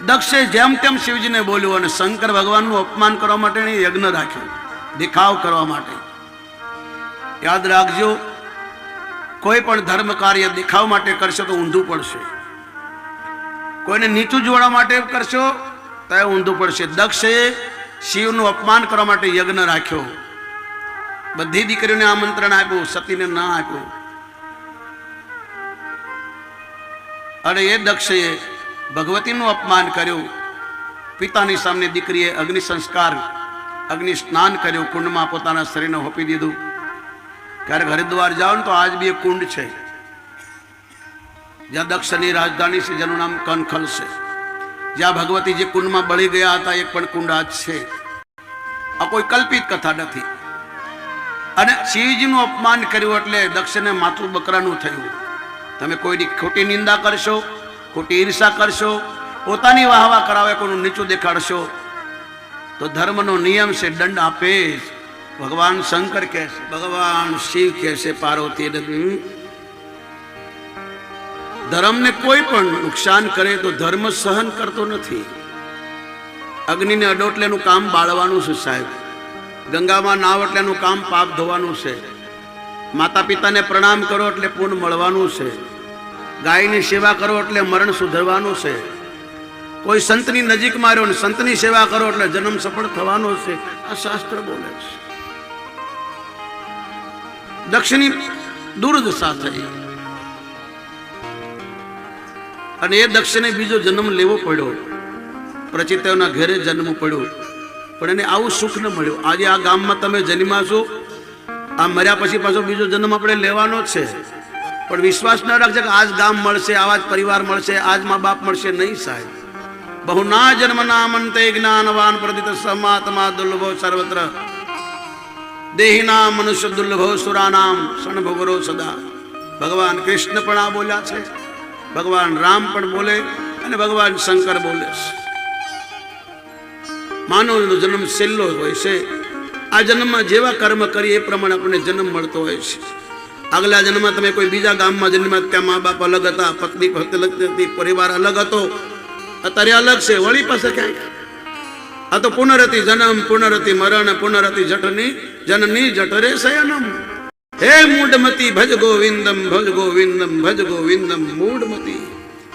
દક્ષે જેમ તેમ શિવજીને બોલ્યું અને શંકર ભગવાનનું અપમાન કરવા માટે યજ્ઞ રાખ્યો, દેખાવ કરવા માટે. યાદ રાખજો, કોઈ પણ ધર્મ કાર્ય દેખાવ માટે કરશો તો ઊંધું પડશે. કોઈને નીચું જોડવા માટે કરશો તો એ ઊંધું પડશે. દક્ષે શિવનું અપમાન કરવા માટે યજ્ઞ રાખ્યો. બધી દીકરીઓને આમંત્રણ આપ્યું, સતીને ના આપ્યું. અને એ દક્ષે ભગવતીનું અપમાન કર્યું. પિતાની સામે દીકરીએ અગ્નિ સંસ્કાર, અગ્નિ સ્નાન કર્યું, કુંડમાં પોતાના શરીરને હોપી દીધું. ક્યારેક હરિદ્વાર જાઓ ને તો આજ બી એક કુંડ છે જ્યાં દક્ષની રાજધાની છે, જેનું નામ કનખલ છે. જ્યાં ભગવતી જે કુંડમાં બળી ગયા હતા એક પણ કુંડ આજ છે. આ કોઈ કલ્પિત કથા નથી. અને શિવજીનું અપમાન કર્યું એટલે દક્ષને માથું બકરાનું થયું. તમે કોઈની ખોટી નિંદા કરશો, ખોટી ઈર્ષા કરશો, પોતાની વાહવા કરાવે, કોઈનું નીચું દેખાડશો તો ધર્મનો નિયમ છે, દંડ આપે. ભગવાન શંકર કહે છે, ભગવાન શિવ કહે છે પાર્વતી, ધર્મને કોઈ પણ નુકસાન કરે તો ધર્મ સહન કરતો નથી. અગ્નિને અડો એટલે એનું કામ બાળવાનું છે સાહેબ. ગંગામાં નાવ એટલે એનું કામ પાપ ધોવાનું છે. માતા પિતાને પ્રણામ કરો એટલે પુણ્ય મળવાનું છે. ગાયની સેવા કરો એટલે મરણ સુધરવાનું છે. કોઈ સંતની નજીકમાં રહ્યો ને સંતની સેવા કરો એટલે જન્મ સફળ થવાનો છે. આ શાસ્ત્ર બોલે છે. દક્ષિણી દુર્દશા થઈ અને એ દક્ષને બીજો જન્મ લેવો પડ્યો. પ્રચિતના ઘરે જન્મ પડ્યો, પણ એને આવું સુખ ન મળ્યું. આજે આ ગામમાં તમે જન્મ્યા છો, આ મર્યા પછી પાછો બીજો જન્મ આપણે લેવાનો જ છે. પણ વિશ્વાસ ન રાખજે કે આજ ગામ મળશે, આવા જ પરિવાર મળશે, આજ મા બાપ મળશે. નહીં સાહેબ. બહુ ના જન્મ નામંતે જ્ઞાનવાન પ્રદિત સમાત્મા દુર્લભો સર્વત્ર દેહિના મનુષ્ય દુર્લભો સુરાનામ સણભોગરો સદા. ભગવાન કૃષ્ણ પણ આ બોલ્યા છે, ભગવાન રામ પણ બોલે અને ભગવાન શંકર બોલે છે. માનવનો જન્મ છેલ્લો હોય છે. આ જન્મમાં જેવા કર્મ કરીએ એ પ્રમાણે આપણને જન્મ મળતો હોય છે. આગલા જન્મમાં તમે કોઈ બીજા ગામમાં જન્મ્યા, ત્યાં મા બાપ અલગ હતા, પત્ની અલગ હતી, પરિવાર અલગ હતો, અત્યારે અલગ છે. વળી પાસે ક્યાંય આ તો પુનરતિ જન્મ, પુનરતિ મરણ, પુનરતિ જઠની જનની જઠરે શયનમ. હે મૂઢમતી ભજ ગોવિંદમ, ભજ ગોવિંદમ, ભજ ગોવિંદમ. મૂઢમતી,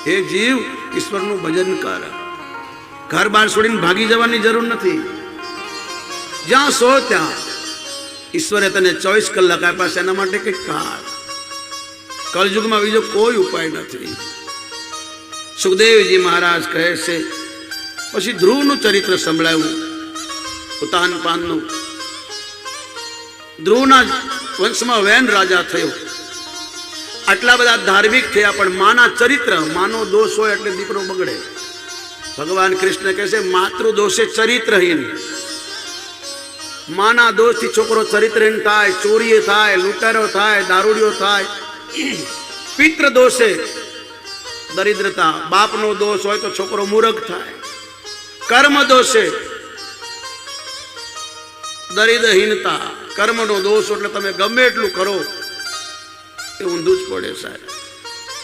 હે જીવ, ઈશ્વરનું ભજન કર. ઘર બાર છોડીને ભાગી જવાની જરૂર નથી. જ્યાં સો ત્યાં ઈશ્વરે તને 24 કલાક આપ્યા છે, એના માટે કંઈક કાળ. કલયુગમાં બીજો કોઈ ઉપાય નથી. સુખદેવજી મહારાજ કહે છે, પછી ધ્રુવનું ચરિત્ર સંભળાવ્યું, ઉતાનપાનનું. ધ્રુવના વંશમાં વેન રાજા થયો. આટલા બધા ધાર્મિક થયા, પણ માના ચરિત્ર, માનો દોષ હોય એટલે દીકરો બગડે. ભગવાન કૃષ્ણ કહે છે, માતૃ દોષે ચરિત્રહીન. માના દોષથી છોકરો ચરિત્રહીન થાય, ચોરીએ થાય, લૂંટારો થાય, દારૂડિયો થાય. પિતૃ દોષે દરિદ્રતા, બાપનો દોષ હોય તો છોકરો મૂર્ખ થાય. કર્મ દોષે દરિદ્રહીનતા, કર્મનો દોષ એટલે તમે ગમે એટલું કરો એ ઊંધું જ પડે સાહેબ.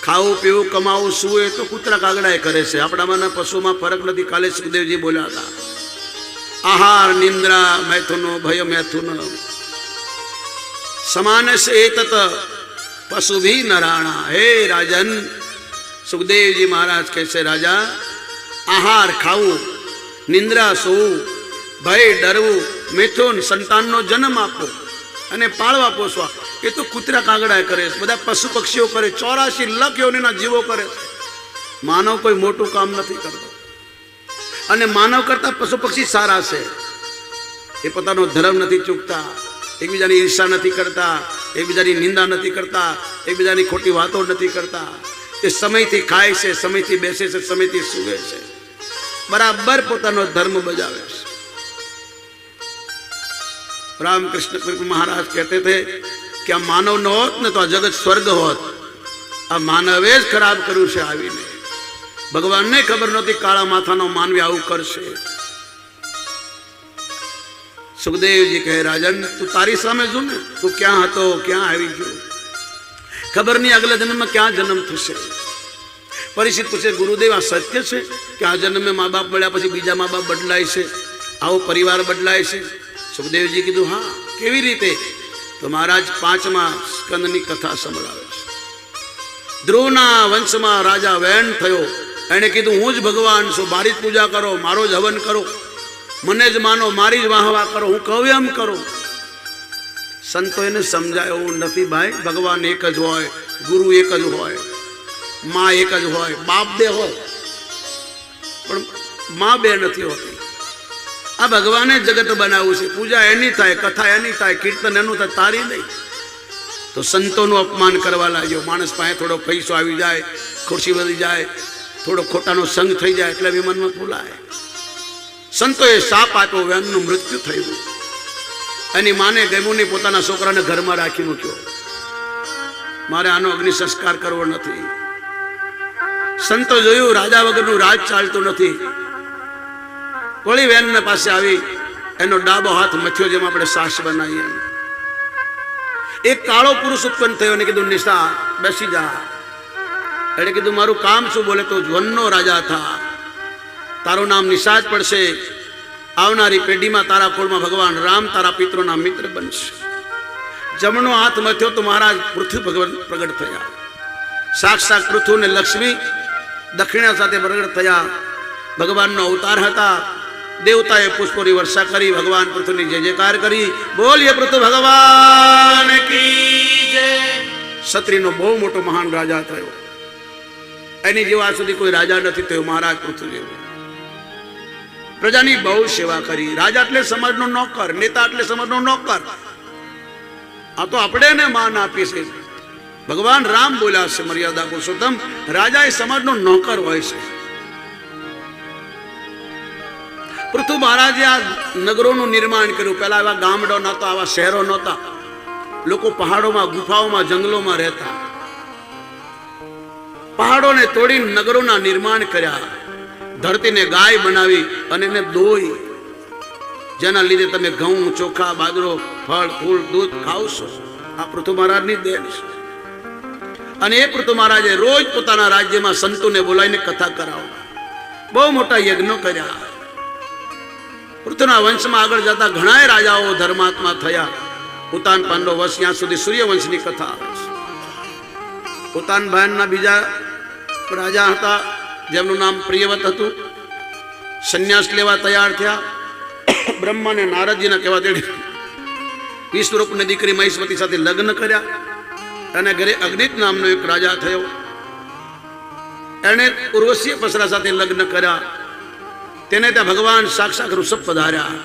ખાવું પીવું કમાવું શું એ તો કૂતરા કાગડા કરે છે. આપણામાંના પશુમાં ફરક નથી. કાલે સુખદેવજી બોલ્યા હતા, આહાર નિંદ્રા મૈથુનો ભય મૈથુન સમાન છે એતત પશુ ભી નરાણા. હે રાજન, સુખદેવજી મહારાજ કહે છે, રાજા, આહાર ખાવું, નિંદ્રા સોવું, ભય ડરવું, મિથુન સંતાનનો જન્મ આપવો અને પાળવા પોષવા, એ તો કૂતરા કાગડા કરે છે. બધા પશુ પક્ષીઓ કરે. 84 લાખ યોનિના જીવો કરે છે. માનવ કોઈ મોટું કામ નથી કરતો. અને માનવ કરતા પશુ પક્ષી સારા છે. એ પોતાનો ધર્મ નથી ચૂકતા, એકબીજાની ઈર્ષા નથી કરતા, એકબીજાની નિંદા નથી કરતા, એકબીજાની ખોટી વાતો નથી કરતા. એ સમયથી ખાય છે, સમયથી બેસે છે, સમયથી સૂવે છે. બરાબર પોતાનો ધર્મ બજાવે છે. રામકૃષ્ણ મહારાજ કહેતે થે કે આ માનવ ન હોત ને તો આ જગત સ્વર્ગ હોત. આ માનવે જ ખરાબ કર્યું છે આવીને. ભગવાનને ખબર નહોતી કાળા માથાનો માનવી આવું કરશે. સુખદેવજી કહે, રાજન, તું તારી સામે જો ને, તું ક્યાં હતો, ક્યાં આવી ગયો, ખબર નહીં આગલા જન્મમાં ક્યાં જન્મ થશે. પરીક્ષિત પૂછે, ગુરુદેવ આ સત્ય છે કે આ જન્મે મા બાપ મળ્યા પછી બીજા મા બાપ બદલાય છે, આવો પરિવાર બદલાય છે? સુખદેવજી કીધું, હા. કેવી રીતે? તો મહારાજ 5મા સ્કંદની કથા સંભળાવે છે. ધ્રુવના વંશમાં રાજા વેણ થયો. એણે કીધું, હું જ ભગવાન છું, મારી જ પૂજા કરો, મારો જ હવન કરો, મને જ માનો, મારી જ વાહવા કરો, હું કહું એમ કરો. સંતો એને સમજાય, એવું નથી ભાઈ. ભગવાન એક જ હોય, ગુરુ એક જ હોય, માં એક જ હોય, બાપ બે હોય, પણ માં બે નથી હોતી. આ ભગવાને જગત બનાવ્યું છે. પૂજા એની થાય, કથા એની થાય, કીર્તન એનું થાય, તારી નહીં. તો સંતોનું અપમાન કરવા લાગ્યો. માણસ પાસે થોડો પૈસો આવી જાય, ખુરશી વધી જાય, થોડો ખોટાનો સંગ થઈ જાય એટલે વિમાનમાં ફૂલાય. સંતોએ શાપ આપ્યો, વેણનું મૃત્યુ થયું. એની માને ગમ્યું નહીં, પોતાના છોકરાને ઘરમાં રાખી મૂક્યો. મારે આનો અગ્નિ સંસ્કાર કરવો નથી. સંતો જોયું રાજા વગરનું રાજ ચાલતું નથી. વળી વેણના પાસે આવી એનો ડાબો હાથ મથ્યો, જેમ આપણે સાસ બનાવીએ. એક કાળો પુરુષ ઉત્પન્ન થયો અને કીધું, નિશા બેસી જા. એને કીધું, મારું કામ શું? બોલે, તો વનનો રાજા થા, તારું નામ નિશા જ પડશે. આવનારી પેઢીમાં તારા કુળમાં ભગવાન રામ તારા પિતરોના મિત્ર બનશે. જમણો હાથ મથ્યો તો મહારાજ પૃથ્વી ભગવાન પ્રગટ થયા. સાક્ષાત પૃથ્વી ને લક્ષ્મી દક્ષિણા સાથે પ્રગટ થયા. ભગવાનનો અવતાર હતા. દેવતાએ પુષ્પોની વર્ષા કરી, ભગવાન પૃથ્વીની જય જયકાર કરી. બોલીએ પૃથ્વી ભગવાન કી જય. ક્ષત્રિયનો બહુ મોટો મહાન રાજા થયો. એની જેવા સુધી કોઈ રાજા નથી થયો, મહારાજ પૃથ્વી જેવો. પ્રજાની બહુ સેવા કરી. રાજા એટલે સમાજનો નોકર, નેતા એટલે સમાજનો નોકર. આ તો આપણે એને માન આપીએ છીએ. ભગવાન રામ બોલ્યા છે, મર્યાદા પુરુષોત્તમ, રાજા એ સમાજનો નોકર હોય છે. પૃથુ મહારાજે આ નગરોનું નિર્માણ કર્યું. પહેલા આવા ગામડો નહોતા, આવા શહેરો નહોતા. લોકો પહાડોમાં, ગુફાઓમાં, જંગલોમાં રહેતા. પહાડોને તોડીને નગરોના નિર્માણ કર્યા. ધરતીને ગાય બનાવી અને એને દોઈ, જેના લીધે તમે ઘઉં, ચોખા, બાજરો, ફળ, ફૂલ, દૂધ ખાવ છો. આ પૃથુ મહારાજની દેન છે. અને એ પૃથુ મહારાજે રોજ પોતાના રાજ્યમાં સંતોને બોલાવીને કથા કરાવો. બહુ મોટા યજ્ઞો કર્યા. પૃથ્વીના વંશમાં આગળ જતા ઘણા રાજાઓ ધર્માત્મા થયા. ઉતાન પાંડવ વંશ, ત્યાં સુધી સૂર્યવંશની કથા આવે છે. ઉતાન ભાઈના બીજા રાજા હતા, જેમનું નામ પ્રિયવત હતું. સંન્યાસ લેવા તૈયાર થયા. બ્રહ્માને નારદજીના કહેવા તેડી વિશ્વરૂપની દીકરી મહેશ્વતી સાથે લગ્ન કર્યા. અને ઘરે અગ્નિત નામનો એક રાજા થયો. એણે ઉર્વશી પસરા સાથે લગ્ન કર્યા. તેને ત્યાં ભગવાન સાક્ષાત ઋષભ પધાર્યા.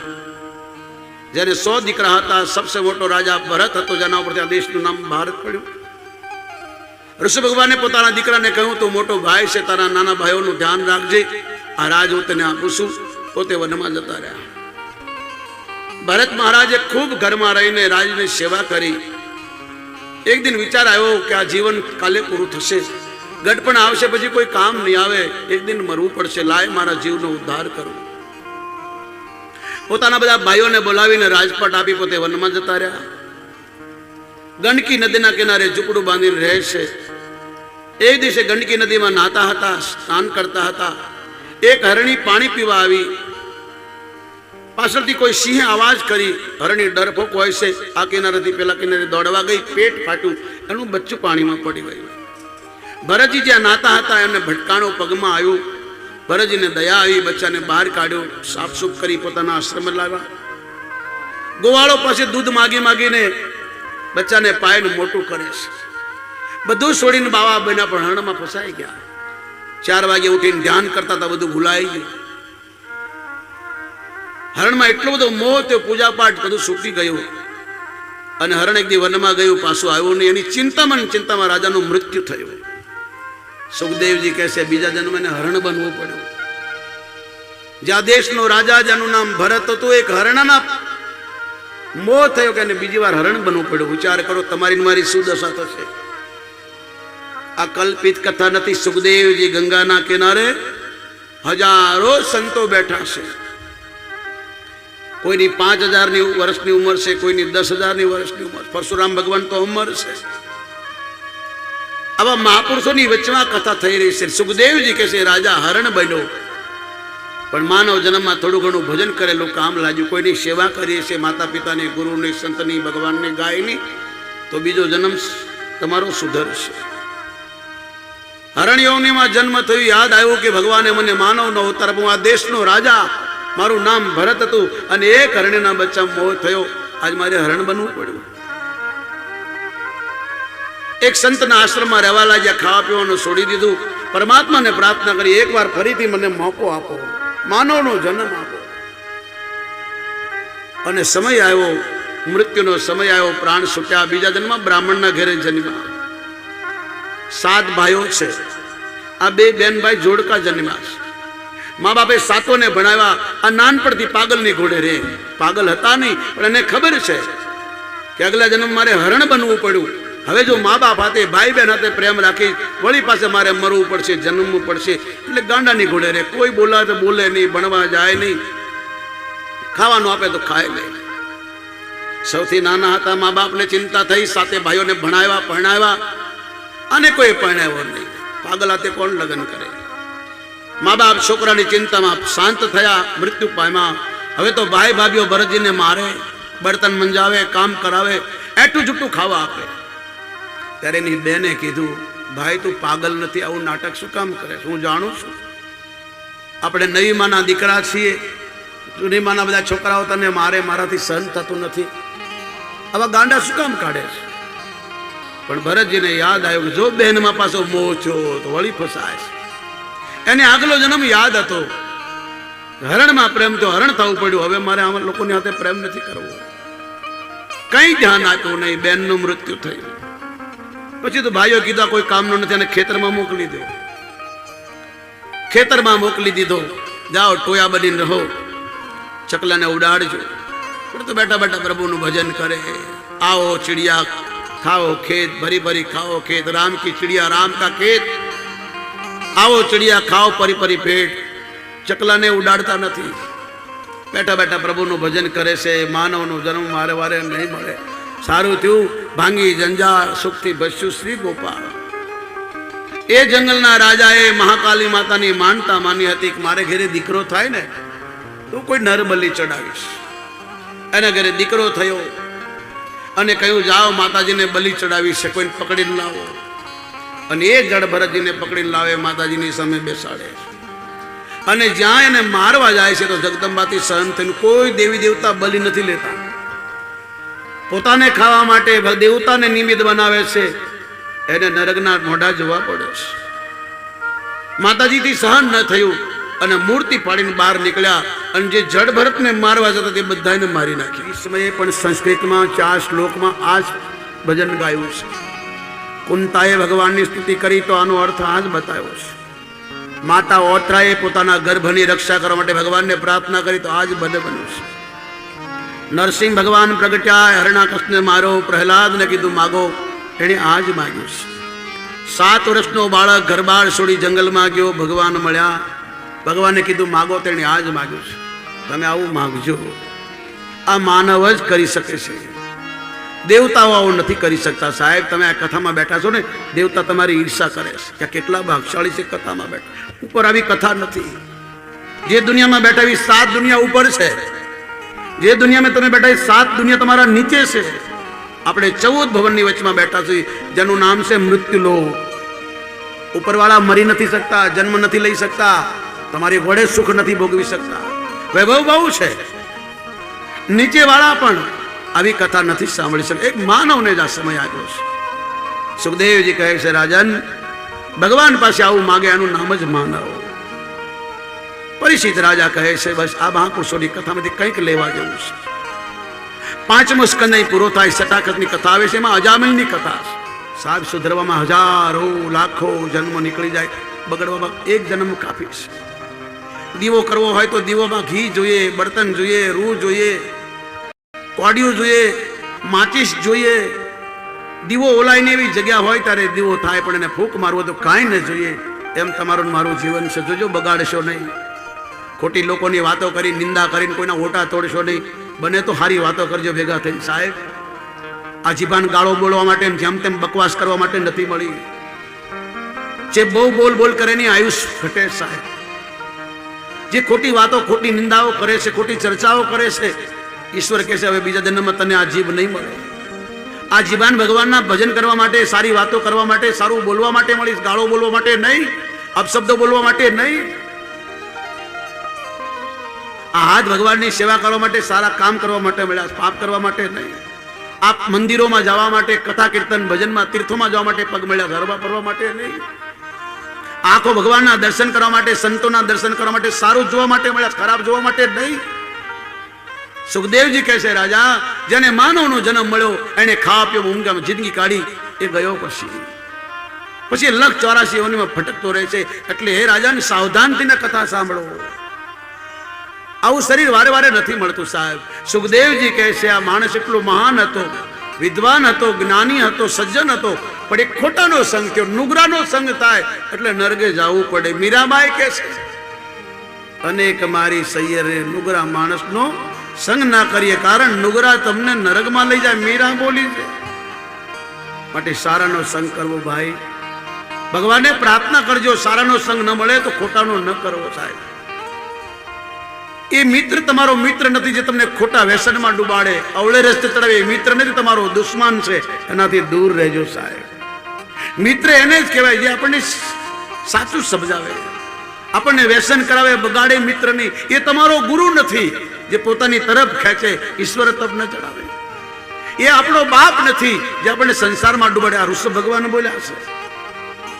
જેને 100 દીકરા હતા. સબસે મોટો રાજા ભરત હતો, જેના ઉપર ત્યાં દેશનું નામ ભારત પડ્યું. ઋષભ ભગવાને પોતાના દીકરાને કહ્યું, તું મોટો ભાઈ છે, તારા નાના ભાઈઓનું ધ્યાન રાખજે. આ રાજ હું તને આપું છું. પોતે વનમાં જતા રહ્યા. ભરત મહારાજે ખૂબ ઘરમાં રહીને રાજની સેવા કરી. એક દિન વિચાર આવ્યો કે આ જીવન કાલે પૂરું થશે, ગઢપણ આવશે, પછી કોઈ કામ નહીં આવે, એક દિન મરવું પડશે. લાય મારા જીવનો ઉદ્ધાર કરું. પોતાના બધા ભાઈઓને બોલાવીને રાજપાટ આપી પોતે વનમાં જતા રહ્યા. ગંડકી નદીના કિનારે ઝૂંપડું બાંધીને રહે છે. એક દિવસે ગંડકી નદીમાં નાતા હતા, સ્નાન કરતા હતા. એક હરણી પાણી પીવા આવી. પાછળથી કોઈ સિંહે અવાજ કરી. હરણી ડરપોક હોય છે, આ કિનારેથી પેલા કિનારે દોડવા ગઈ, પેટ ફાટ્યું, એનું બચ્ચું પાણીમાં પડી ગયું. ભરતજી જ્યાં નાતા હતા એમને ભટકાણો પગમાં આવ્યું. ભરતજીને દયા આવી, બચ્ચાને બહાર કાઢ્યો, સાફસૂફ કરી પોતાના આશ્રમ લાવ્યા. ગોવાળો પાસે દૂધ માગી માગીને બચ્ચાને પાયને મોટું કરે છે. બધું છોડીને બાવા બન્યા, પણ હરણમાં ફસાઈ ગયા. 4 વાગે ઉઠીને ધ્યાન કરતા હતા, બધું ભૂલાઈ ગયું. હરણમાં એટલો બધો મોહ થયો, પૂજા પાઠ બધું સૂકી ગયું. અને હરણ એક દી વનમાં ગયું, પાછું આવ્યું નહીં. એની ચિંતામાં રાજાનું મૃત્યુ થયું. સુખદેવજી કહે છે, બીજા જન્મને હરણ બનવું પડ્યું. જ્યાં દેશનો રાજા, જેનું નામ ભરત હતું, એક હરણના મોહ થયો કે એને બીજી વાર હરણ બનવું પડ્યું. વિચાર કરો, તમારી મારી શું દશા થશે. આ કલ્પિત કથા નથી. સુખદેવજી ગંગાના કિનારે હજારો સંતો બેઠા છે. કોઈની 5000ની વર્ષની ઉંમર છે, કોઈની 10,000ની વર્ષની ઉંમર. પરશુરામ ભગવાન તો અમર છે. આવા મહાપુરુષોની વચમાં કથા થઈ રહી છે. સુખદેવજી કહે છે રાજા હરણ બન્યો, પણ માનવ જન્મમાં થોડું ઘણું ભજન કરેલું કામ લાગ્યું, કોઈની સેવા કરીએ છીએ, માતા પિતાની, ગુરુની, સંતની, ભગવાનની, ગાયની, તો બીજો જન્મ તમારો સુધરશે. હરણ યોનિમાં જન્મ થયું, યાદ આવ્યું કે ભગવાને મને માનવનો અવતાર, હું આ દેશનો રાજા, મારું નામ ભરત હતું, અને એક હરણના બચ્ચા મોહ થયો, આજ મારે હરણ બનવું પડ્યું. એક સંતના આશ્રમમાં રહેવા લાગ્યા, ખાવા પીવાનું છોડી દીધું, પરમાત્માને પ્રાર્થના કરી એકવાર ફરીથી મને મોકો આપો, માનવનો જન્મ આપો. અને સમય આવ્યો, મૃત્યુનો સમય આવ્યો, પ્રાણ છૂટ્યા. બીજા જન્મ બ્રાહ્મણના ઘરે જન્મ્યા. 7 ભાઈઓ છે, આ 2 બેન ભાઈ જોડકા જન્મ્યા છે. મા બાપે 7ને ભણાવ્યા. આ નાનપણથી પાગલની ઘોડે રે, પાગલ હતા નહીં, પણ એને ખબર છે કે અગલા જન્મ મારે હરણ બનવું પડ્યું. હવે જો મા બાપ હાથે, ભાઈ બહેન હાથે પ્રેમ રાખી, વળી પાસે મારે મરવું પડશે, જન્મવું પડશે, એટલે ગાંડાની ઘોડે રે. કોઈ બોલાવે તો બોલે નહીં, ભણવા જાય નહીં, ખાવાનું આપે તો ખાય નહીં. સૌથી નાના હતા, મા બાપને ચિંતા થઈ, 7 ભાઈઓને ભણાવ્યા, પરણાવ્યા, અને કોઈ પરણાવ્યો નહીં. પાગલ હાથે કોણ લગ્ન કરે? મા બાપ છોકરાની ચિંતામાં શાંત થયા, મૃત્યુ પામ્યા. હવે તો ભાઈ ભાભીઓ ભરતજીને મારે, બર્તન મંજાવે, કામ કરાવે, એટું જુટું ખાવા આપે. ત્યારે એની બેને કીધું, ભાઈ તું પાગલ નથી, આવું નાટક શું કામ કરે? હું જાણું છું, આપણે નવી માના દીકરા છીએ, જૂની માના બધા છોકરાઓ તને મારે, મારાથી સહન થતું નથી, આવા ગાંડા શું કામ કાઢે છે? પણ ભરતજીને યાદ આવ્યું કે જો બહેનમાં પાછો મોહ છો તો વળી ફસાય છે. એને આગલો જન્મ યાદ હતો, હરણમાં પ્રેમ તો હરણ થવું પડ્યું, હવે મારે આમાં લોકોની હાથે પ્રેમ નથી કરવો. કઈ ધ્યાન આપ્યું નહીં, બેનનું મૃત્યુ થયું. પછી તો ભાઈઓ કીધા કોઈ કામનો નથી, અને ખેતરમાં મોકલી દો. ખેતરમાં મોકલી દીધો, જાઓ ટોયા બનીને રહો, ચકલાને ઉડાડજો. પણ તો બેઠા બેઠા પ્રભુનું ભજન કરે. આવો ચિડિયા ખાઓ ખેત, ભરી ભરી ખાઓ ખેત, રામ કી ચિડિયા રામ કા ખેત. આવો ચિડિયા ખાઓ પરી પરી પેટ. ચકલાને ઉડાડતા નથી, બેઠા બેઠા પ્રભુનું ભજન કરે છે. માનવનો જન્મ વારે વારે નહીં મળે. સારું થયું, ભાંગી જંજાળ, સુખથી બસ્યું શ્રી ગોપાલ. એ જંગલના રાજાએ મહાકાલી માતાની માનતા માની હતી કે મારે ઘરે દીકરો થાય ને તો કોઈ નર બલિ ચડાવીશ. એના ઘરે દીકરો થયો, અને કહ્યું જાઓ માતાજીને બલિ ચડાવી છે, કોઈને પકડીને લાવો. અને એ જડ ભરતજીને પકડીને લાવે, માતાજીની સામે બેસાડે. અને જ્યાં એને મારવા જાય છે તો જગદંબાથી સહન થઈને કોઈ દેવી દેવતા બલિ નથી લેતા. પોતાને ખાવા માટે દેવતાને નિમિત્ત બનાવે છે. એને નરકના મોઢા જોવા પડે છે. માતાજીથી સહન ન થયું અને મૂર્તિ પાડીને બહાર નીકળ્યા, અને જે જડ ભરતને મારવા જતા તે બધાને મારી નાખ્યા. એ સમયે પણ સંસ્કૃતમાં 4 શ્લોકમાં આ જ ભજન ગાયું છે. કુંતાએ ભગવાનની સ્તુતિ કરી તો આનો અર્થ આ જ બતાવ્યો છે. માતા ઓત્રાએ પોતાના ગર્ભની રક્ષા કરવા માટે ભગવાનને પ્રાર્થના કરી તો આ જ બન્યું છે. નરસિંહ ભગવાન પ્રગટ્યા, હરણાકૃષ્ણને મારો, પ્રહલાદને કીધું માગો, એણે આ જ માગ્યું છે. 7 વર્ષનો બાળક ઘરબાર છોડી જંગલમાં ગયો, ભગવાન મળ્યા, ભગવાને કીધું માગો, તેણે આ જ માગ્યું છે. તમે આવું માગજો. આ માનવ જ કરી શકે છે, દેવતાઓ આવું નથી કરી શકતા. સાહેબ તમે આ કથામાં બેઠા છો ને, દેવતા તમારી ઈર્ષા કરે છે કે કેટલા ભાગશાળી છે કથામાં બેઠા. ઉપર આવી કથા નથી. જે દુનિયામાં બેઠા એવી 7 દુનિયા ઉપર છે. જે દુનિયામાં તમે બેઠા એ 7 દુનિયા તમારા નીચે છે. આપણે 14 ભવનની વચમાં બેઠા છીએ, જેનું નામ છે મૃત્યુલોક. ઉપરવાળા મરી નથી શકતા, જન્મ નથી લઈ શકતા, તમારી ઘોડે સુખ નથી ભોગવી શકતા. વૈભવ બહુ છે. નીચેવાળા પણ આવી કથા નથી સાંભળી શકતા. એક માનવને જ આ સમય આવ્યો છે. સુખદેવજી કહે છે રાજન, ભગવાન પાસે આવું માગે એનું નામ જ માનવ. પરીક્ષિત રાજા કહે છે બસ આ મહાપુરુષોની કથામાંથી કંઈક લેવા જેવું છે. 5મો સ્કંદ પૂરો થાય, સટાકતની કથા આવે છે. એમાં અજામિલની કથા છે. સાહેબ સુધરવામાં હજારો લાખો જન્મ નીકળી જાય, બગડવામાં 1 જન્મ કાફી છે. દીવો કરવો હોય તો દીવોમાં ઘી જોઈએ, બર્તન જોઈએ, રૂ જોઈએ, કોડિયું જોઈએ, માચીસ જોઈએ. દીવો ઓલાઈને એવી જગ્યા હોય ત્યારે દીવો થાય, પણ એને ફૂંક મારવો તો કાંઈ ન જોઈએ. એમ તમારું મારું જીવન છે. જોજો બગાડશો નહીં. ખોટી લોકોની વાતો કરી, નિંદા કરીને કોઈના ઓટા તોડશો નહીં. બને તો સારી વાતો કરજો ભેગા થઈને. સાહેબ આ જીભાન ગાળો બોલવા માટે, જેમ તેમ બકવાસ કરવા માટે નથી મળી. જે બહુ બોલ બોલ કરે એની આયુષ ઘટે સાહેબ. જે ખોટી વાતો, ખોટી નિંદાઓ કરે છે, ખોટી ચર્ચાઓ કરે છે, ઈશ્વર કહે છે હવે બીજા જન્મમાં તને આ જીભ નહીં મળે. આ જીવાન ભગવાનના ભજન કરવા માટે, સારી વાતો કરવા માટે, સારું બોલવા માટે મળીશ, ગાળો બોલવા માટે નહીં, અપશબ્દો બોલવા માટે નહીં. આ હાથ ભગવાનની સેવા કરવા માટે, સારા કામ કરવા માટે મળ્યા, પાપ કરવા માટે નહીં. આપ મંદિરોમાં જવા માટે, કથા કીર્તન ભજનમાં, તીર્થોમાં જવા માટે પગ મળ્યા, ગરબા ફરવા માટે નહીં. આંખો ભગવાનના દર્શન કરવા માટે, સંતોના દર્શન કરવા માટે, સારું જોવા માટે મળ્યા, ખરાબ જોવા માટે નહીં. સુખદેવજી કહે છે રાજા, જેને માનવનો જન્મ મળ્યો એને ખાવા પીવા ઊંઘામાં જિંદગી કાઢી એ ગયો પછી 184 યોનિમાં ભટકતો રહે છે. એટલે હે રાજાને સાવધાનથી કથા સાંભળો. આવું શરીર વારે વારે નથી મળતું સાહેબ. સુખદેવજી કહે છે આ માણસ એટલો મહાન હતો, વિદ્વાન હતો, જ્ઞાની હતો, સજ્જન હતો, પણ એક ખોટાનો સંગ થયો, નુગરાનો સંગ થાય એટલે નરકે જવું પડે. મીરાબાઈ કહે છે અનેક મારી સૈયરે નુગરા માણસનો સંગ ના કરીએ, કારણ નુગરા તમને નરકમાં લઈ જાય. મીરા બોલી છે. માટે સારાનો સંગ કરવો ભાઈ. ભગવાનને પ્રાર્થના કરજો, સારાનો સંગ ન મળે તો ખોટાનો ન કરવો સાહેબ. એ મિત્ર તમારો મિત્ર નથી જે તમને ખોટા વ્યસનમાં ડૂબાડે, અવળે રસ્તે ચડાવે. એ મિત્ર નથી, તમારો દુશ્મન છે. એનાથી દૂર રહેજો સાહેબ. મિત્ર એને જ કહેવાય જે આપણને સાચું સમજાવે, આપણને વ્યસન કરાવે, બગાડે. મિત્ર નહીં. એ તમારો ગુરુ નથી જે પોતાની તરફ ખેંચે, ઈશ્વર તરફ ન ચડાવે. એ આપણો બાપ નથી જે આપણને સંસારમાં ડૂબાડે. આ ઋષભ ભગવાન બોલ્યા છે,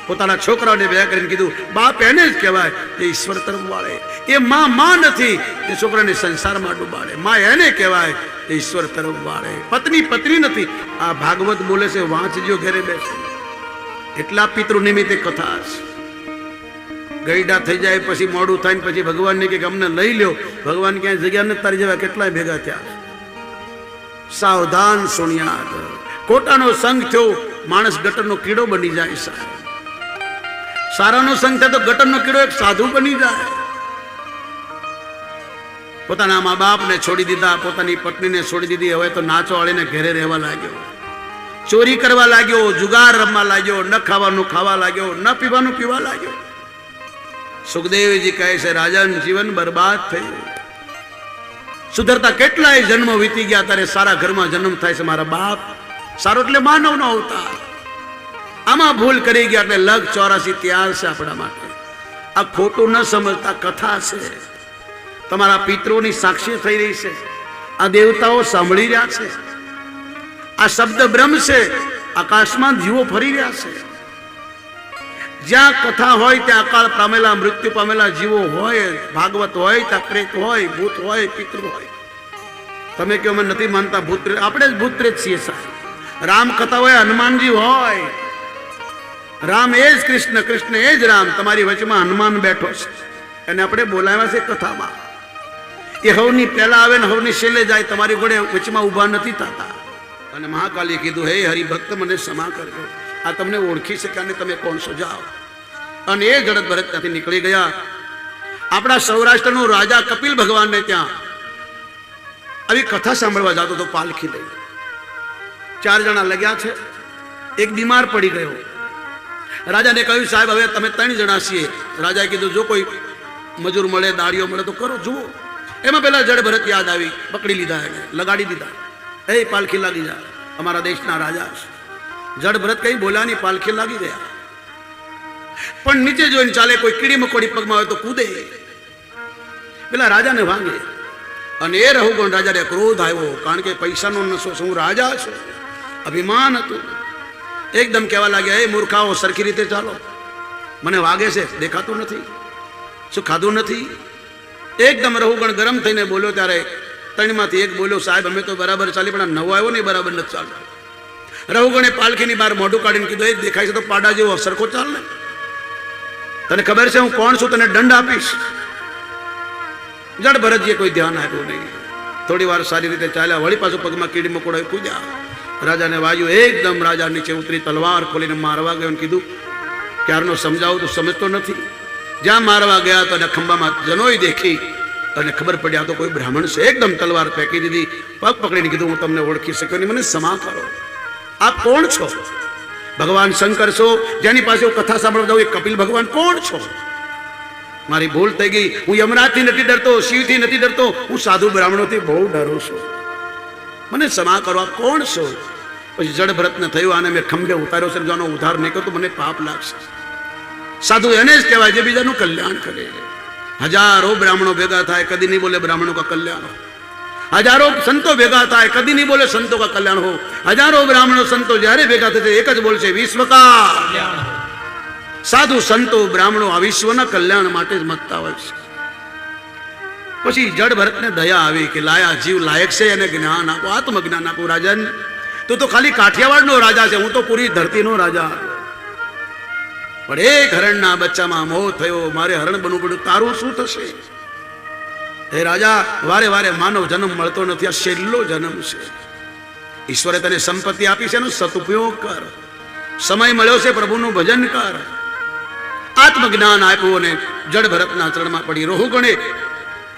પોતાના છોકરાઓને ભેગા કરીને કીધું બાપ એને જ કહેવાય જે ઈશ્વર તરફ વાળે. એ માં નથી જે છોકરાને સંસારમાં ડૂબાડે. માં એને કહેવાય જે ઈશ્વર તરફ વાળે. પત્ની નથી. આ ભાગવત બોલે છે, વાંચજો ઘરે બેસે. એટલા પિતૃ નિમિત્તે કથા છે. ગઈડા થઈ જાય પછી મોડું થાય ને પછી ભગવાનને કે અમને લઈ લ્યો. ભગવાન ક્યાંય જગ્યા નથી, તારી જેવા કેટલાય ભેગા થયા. સાવધાન સોનિયાદ. ખોટાનો સંગ થયો માણસ ગટરનો કીડો બની જાય સાહેબ. સારાનો સંગ થાય તો ગટરનો કીડો એક સાધુ બની જાય. પોતાના મા બાપને છોડી દીધા, પોતાની પત્નીને છોડી દીધી, હવે તો નાચો વાળીને ઘરે રહેવા લાગ્યો, ચોરી કરવા લાગ્યો, જુગાર રમવા લાગ્યો, ન ખાવાનું ખાવા લાગ્યો, ન પીવાનું પીવા લાગ્યો. સુખદેવજી કહે છે રાજાનું જીવન બરબાદ થયું. સુધરતા કેટલાય જન્મ વીતી ગયા, ત્યારે સારા ઘરમાં જન્મ થાય છે. મારા બાપ સારો એટલે માનવનો અવતાર. આમાં ભૂલ કરી ગયા એટલે 184 ત્યાર છે આપણા માટે. આ ખોટું ન સમજતા કથા છે. તમારા પિતૃની સાક્ષી થઈ રહી છે. આ દેવતાઓ સાંભળી રહ્યા છે. આ શબ્દ બ્રહ્મ છે. આકાશમાં જીવો ફરી રહ્યા છે. જ્યાં કથા હોય ત્યાં અકાળ પામેલા, મૃત્યુ પામેલા જીવો હોય. ભાગવત હોય ત્યાં પ્રેત હોય, ભૂત હોય, પિતૃ હોય. તમે કહો અમે નથી માનતા ભૂત પ્રેત, આપણે જ ભૂત પ્રેત છીએ સાહેબ. રામ કથા હોય, હનુમાનજી હોય. રામ એ જ કૃષ્ણ, કૃષ્ણ એ જ રામ. તમારી વચમાં હનુમાન બેઠો છે, એને આપણે બોલાવ્યા છે કથામાં. એ હવની પહેલા આવે ને હવની છેલ્લે જાય. તમારી જોડે વચમાં ઊભા નથી થતા. અને મહાકાલીએ કીધું હે હરિભક્ત મને ક્ષમા કરજો, આ તમને ઓળખી શક્યા ને તમે કોણ છો, જાઓ. અને એ જડત ભરત ત્યાંથી નીકળી ગયા. આપણા સૌરાષ્ટ્રનો રાજા કપિલ ભગવાનને ત્યાં આવી કથા સાંભળવા જતો તો પાલખી લઈ. 4 જણા લગ્યા છે, એક બીમાર પડી ગયો. રાજાને કહ્યું સાહેબ હવે તમે 3 જણા છીએ. રાજાએ કીધું જો કોઈ મજૂર મળે, દાળીઓ મળે તો કરો, જુઓ. એમાં પેલા જડ ભરત યાદ આવી, પકડી લીધા, એને લગાડી દીધા. એ પાલખી લાગી જાય, અમારા દેશના રાજા છે. જડ ભરત કઈ બોલ્યા નહીં, પાલખી લાગી ગયા. પણ નીચે જોઈને ચાલે, કોઈ કીડી મકોડી પગમાં હોય તો કૂદે. પેલા રાજાને વાંગે. અને એ રહુગણ રાજાને ક્રોધ આવ્યો, કારણ કે પૈસાનો નશો, હું રાજા છું, અભિમાન હતું. એકદમ કહેવા લાગ્યા એ મૂર્ખાઓ સરખી રીતે ચાલો, મને વાગે છે, દેખાતું નથી, શું ખાધું નથી. એકદમ રહુગણ ગરમ થઈને બોલ્યો. ત્યારે 3 માંથી એક બોલ્યો સાહેબ અમે તો બરાબર ચાલી, પણ આ નવો આવ્યો ને બરાબર નથી ચાલતો. રહુગણે પાલખીની બહાર મોઢું કાઢીને કીધું એ દેખાય છે તો પાડા જેવો સરખો ચાલ ને, તને ખબર છે હું કોણ છું, તને દંડ આપીશ. જડ ભરતજીએ કોઈ ધ્યાન આપ્યું નહીં. થોડી વાર સારી રીતે ચાલ્યા, વળી પાછું પગમાં કીડી મકોડા કૂદ્યા. રાજાને વાગ્યું. એકદમ રાજા નીચે ઉતરી તલવાર ખોલીને મારવા ગયો. કીધું ક્યારનો સમજાવું તો સમજતો નથી. જ્યાં મારવા ગયા તો ખંભામાં જનોઈ દેખી અને ખબર પડી આ તો કોઈ બ્રાહ્મણ છે. એકદમ તલવાર ફેંકી દીધી, પગ પકડીને કીધું હું તમને ઓળખી શક્યો નહીં, મને ક્ષમા કરો, આપ કોણ છો? ભગવાન શંકર છો, જેની પાસે હું કથા સાંભળવા જાઉં, એ કપિલ ભગવાન કોણ છો? મારી ભૂલ થઈ ગઈ. હું યમરાજથી નથી ડરતો, શિવથી નથી ડરતો, હું સાધુ બ્રાહ્મણોથી બહુ ડરું છું. મને ક્ષમા કરવા કોણ છો? પછી જડ ભરતને થયું, આને મેં ખંભે ઉતાર્યો છે, જો આનો ઉદ્ધાર નહીં કરું તો મને પાપ લાગશે. સાધુ એને જ કહેવાય જે બીજાનું કલ્યાણ કરે. હજારો બ્રાહ્મણો ભેગા થાય, કદી નહીં બોલે બ્રાહ્મણો કા કલ્યાણ હો. હજારો સંતો ભેગા થાય, કદી નહીં બોલે સંતો કા કલ્યાણ હો. હજારો બ્રાહ્મણો સંતો જ્યારે ભેગા થશે એક જ બોલશે વિશ્વ કા કલ્યાણ હો. સાધુ સંતો બ્રાહ્મણો આ વિશ્વના કલ્યાણ માટે જ મતતા હોય છે. પછી જડ ભરતને દયા આવી કે લાયા જીવ લાયક છે, એને જ્ઞાન આપો, આત્મજ્ઞાન આપો. રાજન, તું તો ખાલી કાઠિયાવાડનો રાજા છે, હું તો પૂરી ધરતીનો રાજા. પણ એક હરણના બચ્ચામાં મોહ થયો, મારે હરણ બનવું પડ્યું, તારું શું થશે? હે રાજા, વારે વારે માનવ જન્મ મળતો નથી, આ છેલ્લો જન્મ છે. ઈશ્વરે તને સંપત્તિ આપી છે, એનો સદુપયોગ કર. સમય મળ્યો છે, પ્રભુનું ભજન કર. આત્મજ્ઞાન આપ્યું અને જડ ભરતના ચરણમાં પડી. રોહુ ગણે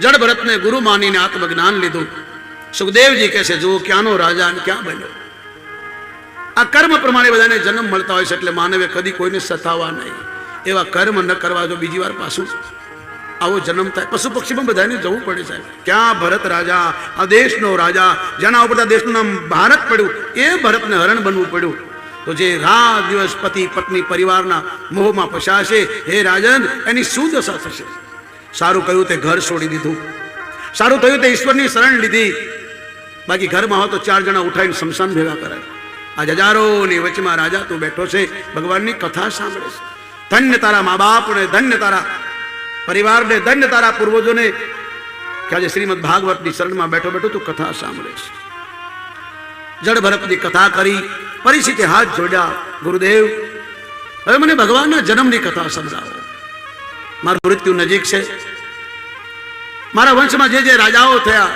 જડ ભરતને ગુરુ માનીને આત્મજ્ઞાન લીધું. સુખદેવજી કહે છે, જુઓ ક્યાંનો રાજા અને ક્યાં બન્યો. આ કર્મ પ્રમાણે બધાને જન્મ મળતા હોય છે, એટલે માનવે કદી કોઈને સતાવવા નહીં. એવા કર્મ ન કરવા જો બીજી વાર પાછું આવો જન્મ થાય. પશુ પક્ષીમાં બધાને જવું પડે સાહેબ. ક્યાં ભરત રાજા, આ દેશનો રાજા, જેના ઉપર દેશનું નામ ભારત પડ્યું, એ ભરતને હરણ બનવું પડ્યું. તો જે રાત દિવસ પતિ પત્ની પરિવારના મોહમાં ફસાશે, હે રાજન, એની શું દશા થશે? સારું કહ્યું તે ઘર છોડી દીધું, સારું થયું તે ઈશ્વરની શરણ લીધી. બાકી ઘરમાં હોય તો 4 જણા ઉઠાવીને શમશાન ભેગા કરાય. આ હજારોની વચમાં રાજા તું બેઠો છે, ભગવાનની કથા સાંભળે છે. ધન્ય તારા મા બાપને, ધન્ય તારા પરિવારને, ધન્ય તારા પૂર્વજોને કે આજે શ્રીમદ ભાગવતની શરણમાં બેઠો બેઠો તું કથા સાંભળે છે. જડ ભરતની કથા કરી, પરિસ્થિતિ હાથ જોડ્યા. ગુરુદેવ, હવે મને ભગવાનના જન્મની કથા સમજાવો. મારું મૃત્યુ નજીક છે. મારા વંશમાં જે જે રાજાઓ થયા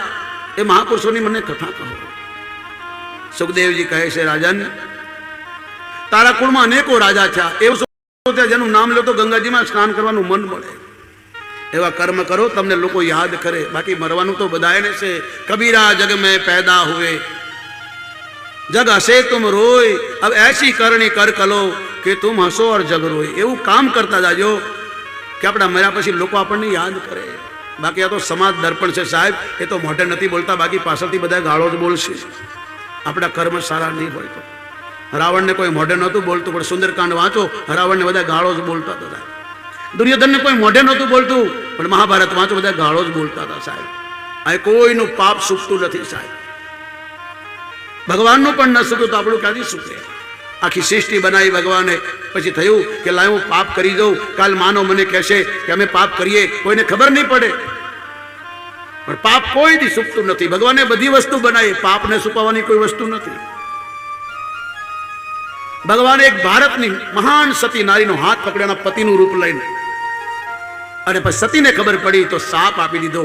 એ મહાપુરુષોની મને કથા કહો. સુખદેવજી કહે છે, રાજન, તારા કુળમાં અનેકો રાજા થયા, એવું જેનું નામ લો તો ગંગાજીમાં સ્નાન કરવાનું મન મળે. એવા કર્મ કરો, તમને લોકો યાદ કરે. બાકી મરવાનું તો બધાને છે. કબીરા જગ મેં પેદા હુએ, જગ હસે તુમ રોય, अब ऐसी करनी कर कलो કે તુમ હસો ઓર જગ રોય. એવું કામ કરતા જાજો કે આપણા મર્યા પછી લોકો આપણને યાદ કરે. બાકી આ તો સમાજ દર્પણ છે સાહેબ. એ તો મોઢે નથી બોલતા, બાકી પાછળથી બધા ગાળો જ બોલશે. આપણા કર્મ સારા નહીં હોય તો. રાવણને કોઈ મોઢે નહોતું બોલતું, પણ સુંદરકાંડ વાંચો, રાવણને બધા ગાળો જ બોલતા હતા. દુર્યોધનને કોઈ મોઢે નહોતું બોલતું, પણ મહાભારત વાંચો, બધા ગાળો જ બોલતા હતા સાહેબ. આ કોઈનું પાપ સૂકતું નથી સાહેબ. ભગવાનનું પણ ન સૂક્યું તો આપણું ક્યાંથી સૂકે? આખી સૃષ્ટિ બનાવી ભગવાને. પછી થયું કે લાય હું પાપ કરી દઉં, કાલ માનો મને કહેશે કે અમે પાપ કરીએ, કોઈને ખબર નહીં પડે. પણ પાપ કોઈ દી સૂકતું નથી. ભગવાને બધી વસ્તુ બનાવી, પાપને સુકાવવાની કોઈ વસ્તુ નથી. ભગવાને એક ભારતની મહાન સતી નારીનો હાથ પકડ્યાના પતિનું રૂપ લઈને, અને પછી સતીને ખબર પડી તો શાપ આપી દીધો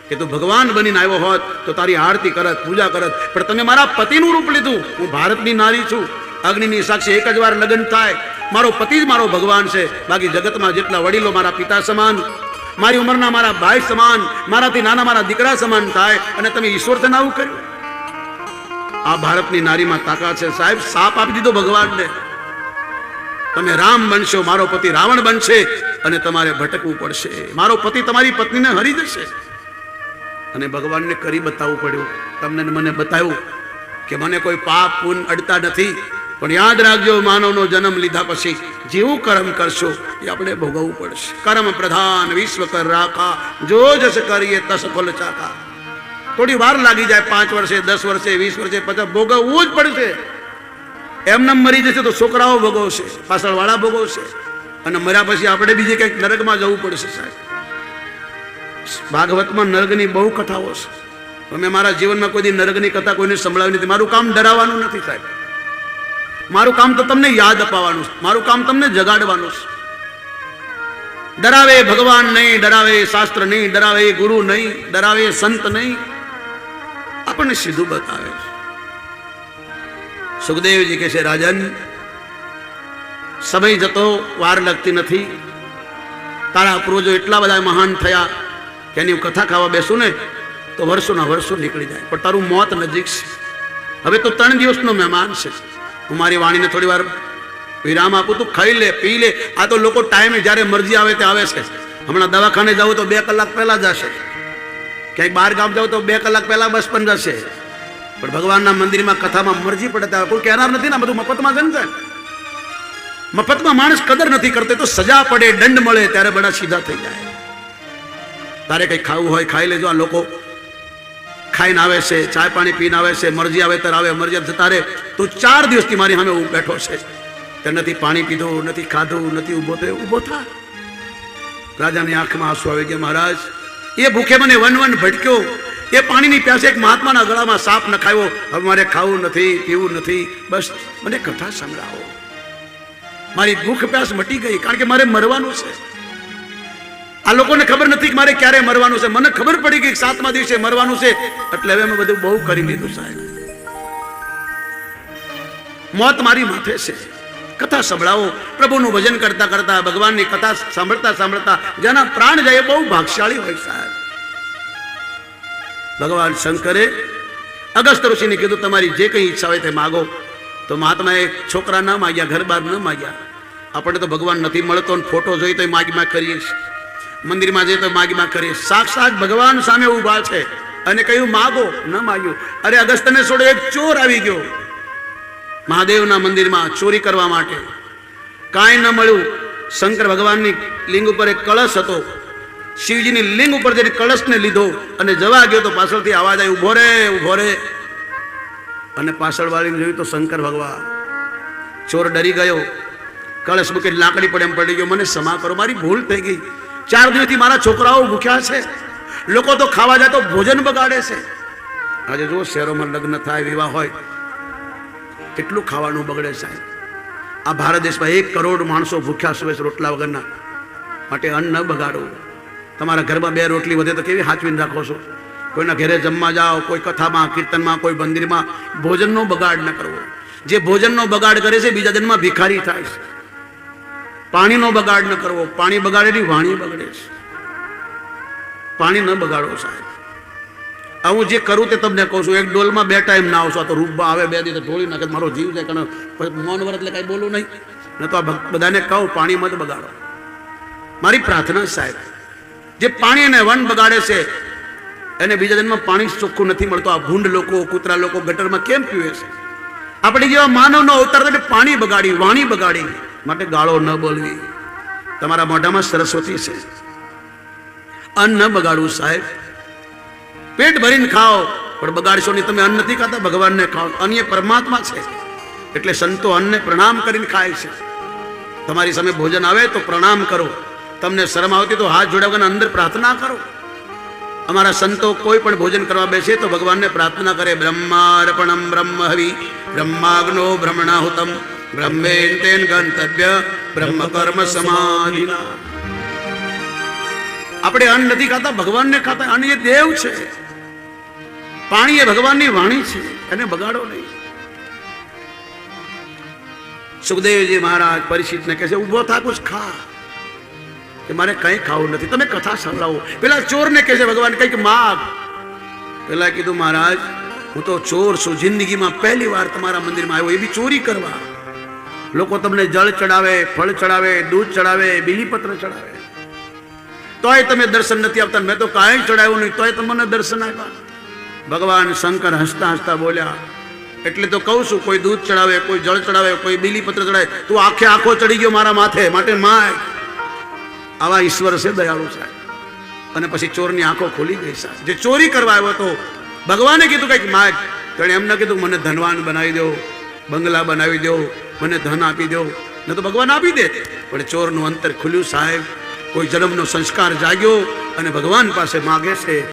કે તું ભગવાન બનીને આવ્યો હોત તો તારી આરતી કરત, પૂજા કરત, પણ તમે મારા પતિનું રૂપ લીધું. હું ભારતની નારી છું, અગ્નિની સાક્ષી, એક જ વાર લગ્ન થાય. મારો પતિ જ મારો ભગવાન છે. બાકી જગતમાં જેટલા વડીલો મારા પિતા સમાન, મારી ઉંમરના મારા ભાઈ સમાન, મારાથી નાના મારા દીકરા સમાન થાય, અને તમે ઈશ્વર તને આવું કર્યું. આ ભારતની નારીમાં તાકાત છે સાહેબ. શાપ આપી દીધો ભગવાનને. તમે રામ બનશો, મારો પતિ રાવણ બનશે, અને તમારે ભટકવું પડશે. મારો પતિ તમારી પત્નીને હરી જશે. અને ભગવાનને કરી બતાવવું પડ્યું. તમને મને બતાવ્યું કે મને કોઈ પાપ પૂન અડતા નથી. પણ યાદ રાખજો, માનવનો જન્મ લીધા પછી જેવું કર્મ કરશો એ આપણે ભોગવવું પડશે. કર્મ પ્રધાન વિશ્વ કર રાખા, જો જસ કરીએ તસ ફલ ચાકા. થોડી વાર લાગી જાય, 5 વર્ષે, 10 વર્ષે, 20 વર્ષે, પછી ભોગવવું જ પડશે. એમને મરી જશે તો છોકરાઓ ભોગવશે, પાછળ વાળા ભોગવશે, અને મર્યા પછી આપણે બીજે કંઈક નરકમાં જવું પડશે સાહેબ. ભાગવતમાં નરકની બહુ કથાઓ છે. મેં મારા જીવનમાં કોઈ દી નરકની કથા કોઈને સંભળાવી નથી. મારું કામ ડરાવવાનું નથી સાહેબ. મારું કામ તો તમને યાદ અપાવવાનું છે. મારું કામ તમને જગાડવાનું છે. ડરાવે ભગવાન નહીં, ડરાવે શાસ્ત્ર નહીં, ડરાવે ગુરુ નહીં, ડરાવે સંત નહીં, આપણને સીધું બતાવે છે. સુખદેવજી કહે છે, રાજન, સમય જતો વાર લાગતી નથી. તારા પૂર્વજો એટલા બધા મહાન થયા કે એની કથા ખાવા બેસું ને તો વર્ષોના વર્ષો નીકળી જાય. પણ તારું મોત નજીક છે. હવે તો 3 દિવસનો મહેમાન છે. હું મારી વાણીને થોડી વાર વિરામ આપું તું ખાઈ લે પી લે. આ તો લોકો ટાઈમે જ્યારે મરજી આવે તે આવે છે. હમણાં દવાખાને જાવ તો 2 કલાક પહેલા જશે, ક્યાંય બહાર ગામ જાવ તો 2 કલાક પહેલા બસ પણ જશે. પણ ભગવાનના મંદિરમાં કથામાં મરજી પડે ત્યાં કોઈ કહેનાર નથી ને, બધું મફતમાં છે ને. મફતમાં માણસ કદર નથી કરતો તો સજા પડે, દંડ મળે ત્યારે બધા સીધા થઈ જાય. તારે કંઈ ખાવું હોય ખાઈ લેજો. આ લોકો ખાઈને આવે છે, ચાય પાણી પીને આવે છે, મરજી આવે ત્યારે આવે, મરજી જતા રહે. તું 4 દિવસથી મારી સામે બેઠો છે, તે નથી પાણી પીધું, નથી ખાધું, નથી ઊભો થયો. ઊભો થા. રાજાની આંખમાં આંસુ આવી ગયા. મહારાજ, એ ભૂખે મને વન ભટક્યો, એ પાણીની પ્યાસે એક મહાત્માના ગળામાં સાપ નખાયો. હવે મારે ખાવું નથી, પીવું નથી, બસ મને કથા સંભળાવો. મારી ભૂખ પ્યાસ મટી ગઈ, કારણ કે મારે મરવાનું છે. આ લોકોને ખબર નથી કે મારે ક્યારે મરવાનું છે. મને ખબર પડી ગઈ 7મા દિવસે મરવાનું છે, એટલે હવે મેં બધું બહુ કરી લીધું સાહેબ. મોત મારી માથે છે. કથા સંભળાવો. પ્રભુનું ભજન કરતા કરતા, ભગવાનની કથા સાંભળતા સાંભળતા જેના પ્રાણ જાય એ બહુ ભાગશાળી હોય સાહેબ. ભગવાન શંકરે અગસ્ત્ય ઋષિને કીધું તમારી જે કંઈ ઈચ્છા હોય તે માગો. તો મહાત્માએ છોકરા ન માગ્યા, ઘર બાર ન માગ્યા. આપણે તો ભગવાન નથી મળતો, ફોટો જોઈ તો માગી માગ કરીએ, મંદિરમાં જઈએ તો માગી માગ કરીએ. સાક્ષાત ભગવાન સામે ઊભા છે અને કહ્યું માગો, ન માગ્યું. અરે અગસ્ત્યને છોડો, એક ચોર આવી ગયો મહાદેવના મંદિરમાં ચોરી કરવા માટે. કાંઈ ન મળ્યું. શંકર ભગવાનની લિંગ ઉપર એક કળશ હતો. શિવજીની લિંગ ઉપર જઈને કળશને લીધો અને જવા ગયો તો પાછળથી અવાજ આવ્યો, ઉભો રે, ઉભો રે. અને પાછળ વાળીને જોયું તો શંકર ભગવાન. ચોર ડરી ગયો, કળશ મૂકી લાકડી પડે એમ પડી ગયો. મને ક્ષમા કરો, મારી ભૂલ થઈ ગઈ. 4 દિવસથી મારા છોકરાઓ ભૂખ્યા છે. લોકો તો ખાવા જાય તો ભોજન બગાડે છે. આજે જો શહેરોમાં લગ્ન થાય, વિવાહ હોય, કેટલું ખાવાનું બગડે સાહેબ. આ ભારત દેશમાં 1 કરોડ માણસો ભૂખ્યા સુવે છે રોટલા વગરના. માટે અન્ન ન બગાડો. તમારા ઘરમાં 2 રોટલી વધે તો કેવી હાચવીને રાખો છો. કોઈના ઘરે જમવા જાઓ, કોઈ કથામાં, કીર્તનમાં, કોઈ મંદિરમાં, ભોજનનો બગાડ ન કરવો. જે ભોજનનો બગાડ કરે છે બીજા જન્મમાં ભિખારી થાય છે. પાણીનો બગાડ ન કરવો. પાણી બગાડેલી વાણી બગડે છે. પાણી ન બગાડો સાહેબ. હું જે કરું તે તમને કહું છું. એક ડોલમાં 2 ટાઈમ ના આવશો તો રૂપા આવે 2 દિવસ ઢોળી નાખે, મારો જીવ જાય. કારણ મૌન વ્રત એટલે કાંઈ બોલું નહીં ને. તો આ બધાને કહું પાણી મત બગાડો. મારી પ્રાર્થના સાહેબ, જે પાણી અને વન બગાડે છે એને બીજા જન્મમાં પાણી ચોખ્ખું નથી મળતું. આ ભૂંડ લોકો, કૂતરા લોકો ગટરમાં કેમ પીવે છે? આપણે જેવા માનવનો અવતાર પાણી બગાડી, વાણી બગાડી. માટે ગાળો ન બોલવી. તમારા મોઢામાં સરસ્વતી છે. અન્ન ન બગાડવું સાહેબ. પેટ ભરીને ખાઓ, પણ બગાડશો નહીં. તમે અન્ન નથી ખાતા, ભગવાનને ખાઓ. અન્ય પરમાત્મા છે એટલે સંતો અન્નને પ્રણામ કરીને ખાય છે. તમારી સામે ભોજન આવે તો પ્રણામ કરો. તમને શરમ આવતી તો હાથ જોડાવવાના અંદર પ્રાર્થના કરો. અમારા સંતો કોઈ પણ ભોજન કરવા બેસે તો ભગવાનને પ્રાર્થના કરે. બ્રહ્માર્પણમ બ્રહ્મ હવિ બ્રહ્માગ્નો બ્રહ્મણાહુતમ બ્રહ્મેન તેન ગંતવ્ય બ્રહ્મ કર્મ સમાધિના. આપણે અન્ન નથી ખાતા, ભગવાનને ખાતા. અન્ન એ દેવ છે. પાણી એ ભગવાનની વાણી છે, એને બગાડો નહીં. સુખદેવજી મહારાજ પરીક્ષિતને કહે છે ઊભો થા, કુછ ખા. કે મારે કંઈ ખાવું નથી, તમે કથા સંભળાવો. પેલા ચોરને કહે છે ભગવાન કંઈક માગ. પેલા કીધું મહારાજ હું તો ચોર છું, જિંદગીમાં પહેલી વાર તમારા મંદિરમાં આવ્યો, એ બી ચોરી કરવા. લોકો તમને જળ ચડાવે, ફળ ચડાવે, દૂધ ચડાવે, બીલીપત્ર ચડાવે, તોય તમે દર્શન નથી આપતા. મેં તો કાંઈ ચડાવ્યું નહીં, તોય તમને દર્શન આપ્યા. ભગવાન શંકર હસતા હસતા બોલ્યા, એટલે તો કહું છું, કોઈ દૂધ ચડાવે, કોઈ જળ ચડાવે, કોઈ બીલીપત્ર ચડાવે, તું આખે આખો ચડી ગયો મારા માથે, માટે માય. આવા ઈશ્વર છે દયાળુ સાહેબ. અને પછી ચોરની આંખો ખોલી ગઈ સાહેબ. જે ચોરી કરવા આવ્યો હતો ભગવાને કીધું કંઈક માગ. તેણે એમ ન કીધું મને ધનવાન બનાવી દો, બંગલા બનાવી દો, મને ધન આપી દો. ન તો ભગવાન આપી દે. પણ ચોરનું અંતર ખુલ્યું સાહેબ. કોઈ જન્મનો સંસ્કાર જાગ્યો અને ભગવાન પાસે માગે છે.